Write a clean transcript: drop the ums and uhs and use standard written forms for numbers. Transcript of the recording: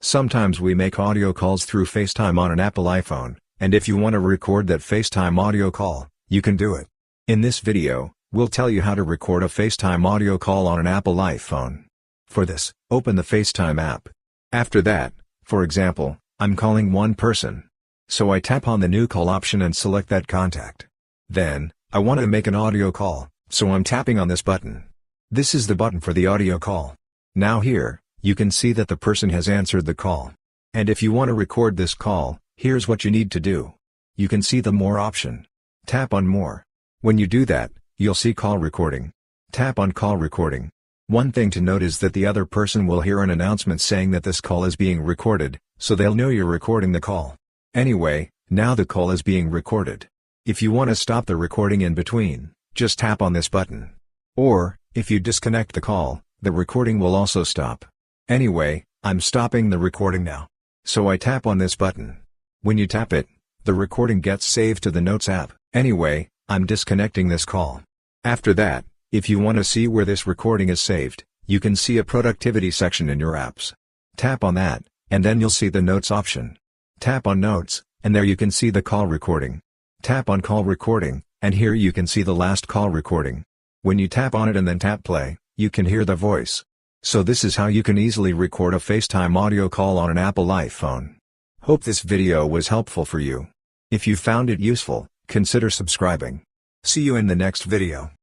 Sometimes we make audio calls through FaceTime on an Apple iPhone, and if you want to record that FaceTime audio call, you can do it. In this video, we'll tell you how to record a FaceTime audio call on an Apple iPhone. For this, open the FaceTime app. After that, for example, I'm calling one person. So I tap on the new call option and select that contact. Then, I want to make an audio call, so I'm tapping on this button. This is the button for the audio call. Now here, you can see that the person has answered the call. And if you want to record this call, here's what you need to do. You can see the More option. Tap on More. When you do that, you'll see Call Recording. Tap on Call Recording. One thing to note is that the other person will hear an announcement saying that this call is being recorded, so they'll know you're recording the call. Anyway, now the call is being recorded. If you want to stop the recording in between, just tap on this button. Or, if you disconnect the call, the recording will also stop. Anyway, I'm stopping the recording now. So I tap on this button. When you tap it, the recording gets saved to the Notes app. Anyway, I'm disconnecting this call. After that, if you want to see where this recording is saved, you can see a productivity section in your apps. Tap on that, and then you'll see the Notes option. Tap on Notes, and there you can see the call recording. Tap on Call Recording, and here you can see the last call recording. When you tap on it and then tap play, you can hear the voice. So this is how you can easily record a FaceTime audio call on an Apple iPhone. Hope this video was helpful for you. If you found it useful, consider subscribing. See you in the next video.